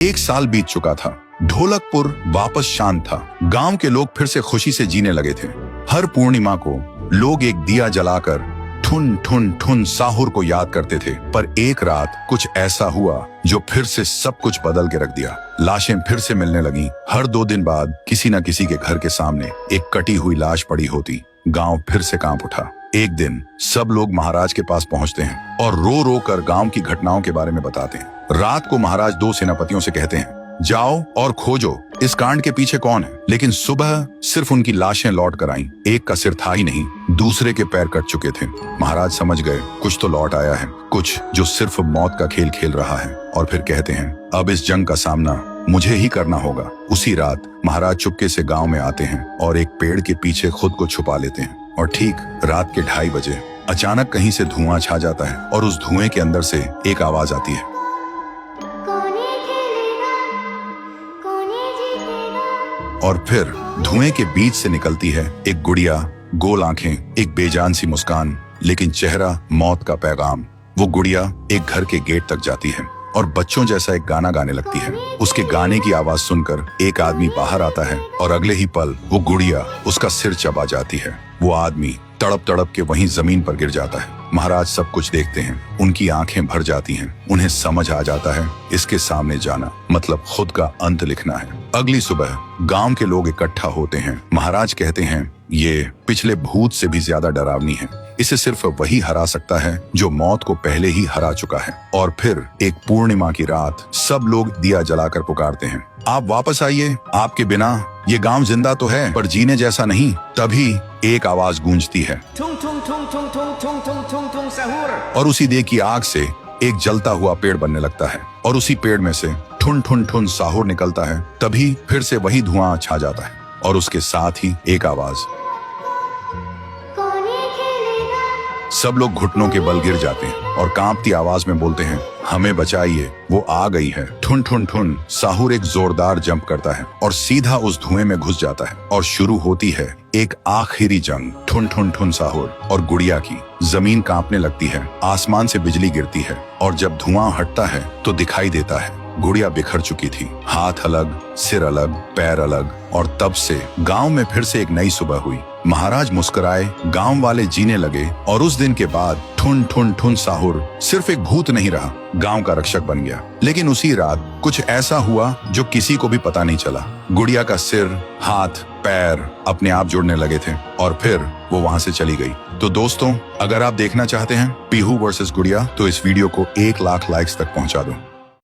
एक साल बीत चुका था। ढोलकपुर वापस शांत था। गांव के लोग फिर से खुशी से जीने लगे थे। हर पूर्णिमा को लोग एक दिया जलाकर ठुन ठुन ठुन साहुर को याद करते थे। पर एक रात कुछ ऐसा हुआ जो फिर से सब कुछ बदल के रख दिया। लाशें फिर से मिलने लगी। हर 2 दिन बाद किसी न किसी के घर के सामने एक कटी हुई लाश पड़ी होती। गांव फिर से कांप उठा। एक दिन सब लोग महाराज के पास पहुंचते हैं और रो रो कर गांव की घटनाओं के बारे में बताते हैं। रात को महाराज 2 सेनापतियों से कहते हैं, जाओ और खोजो इस कांड के पीछे कौन है। लेकिन सुबह सिर्फ उनकी लाशें लौट कर आईं। एक का सिर था ही नहीं, दूसरे के पैर कट चुके थे। महाराज समझ गए कुछ तो लौट आया है, कुछ जो सिर्फ मौत का खेल खेल रहा है। और फिर कहते हैं, अब इस जंग का सामना मुझे ही करना होगा। उसी रात महाराज चुपके से गांव में आते हैं और एक पेड़ के पीछे खुद को छुपा लेते हैं। और ठीक रात के 2:30 बजे अचानक कहीं से धुआं छा जाता है और उस धुएं के अंदर से एक आवाज आती है, और फिर धुएं के बीच से निकलती है एक गुड़िया, गोल आंखें, एक बेजान सी मुस्कान, लेकिन चेहरा मौत का पैगाम। वो गुड़िया एक घर के गेट तक जाती है और बच्चों जैसा एक गाना गाने लगती है। उसके गाने की आवाज सुनकर एक आदमी बाहर आता है और अगले ही पल वो गुड़िया उसका सिर चबा जाती है। वो आदमी तड़प तड़प के वहीं जमीन पर गिर जाता है। महाराज सब कुछ देखते हैं। उनकी आंखें भर जाती हैं। उन्हें समझ आ जाता है इसके सामने जाना मतलब खुद का अंत लिखना है। अगली सुबह गांव के लोग इकट्ठा होते हैं। महाराज कहते हैं, ये पिछले भूत से भी ज्यादा डरावनी है। इसे सिर्फ वही हरा सकता है जो मौत को पहले ही हरा चुका है। और फिर एक पूर्णिमा की रात सब लोग दिया जलाकर पुकारते हैं, आप वापस आइए, आपके बिना ये गांव जिंदा तो है पर जीने जैसा नहीं। तभी एक आवाज गूंजती है और उसी देह की आग से एक जलता हुआ पेड़ बनने लगता है और उसी पेड़ में से ठुन ठुन ठुन साहुर निकलता है। तभी फिर से वही धुआं छा जाता है और उसके साथ ही एक आवाज। सब लोग घुटनों के बल गिर जाते हैं और कांपती आवाज में बोलते हैं, हमें बचाइए, वो आ गई है। ठुन ठुन ठुन साहुर एक जोरदार जंप करता है और सीधा उस धुएं में घुस जाता है और शुरू होती है एक आखिरी जंग ठुन ठुन ठुन साहुर और गुड़िया की। जमीन कांपने लगती है, आसमान से बिजली गिरती है और जब धुआं हटता है तो दिखाई देता है गुड़िया बिखर चुकी थी। हाथ अलग, सिर अलग, पैर अलग। और तब से गांव में फिर से एक नई सुबह हुई। महाराज मुस्कुराए, गांव वाले जीने लगे और उस दिन के बाद ठुन ठुन ठुन साहुर सिर्फ एक भूत नहीं रहा, गांव का रक्षक बन गया। लेकिन उसी रात कुछ ऐसा हुआ जो किसी को भी पता नहीं चला। गुड़िया का सिर, हाथ, पैर अपने आप जुड़ने लगे थे और फिर वो वहां से चली गई। तो दोस्तों, अगर आप देखना चाहते हैं पीहू वर्सेस गुड़िया तो इस वीडियो को 1 लाख लाइक्स तक पहुंचा दो।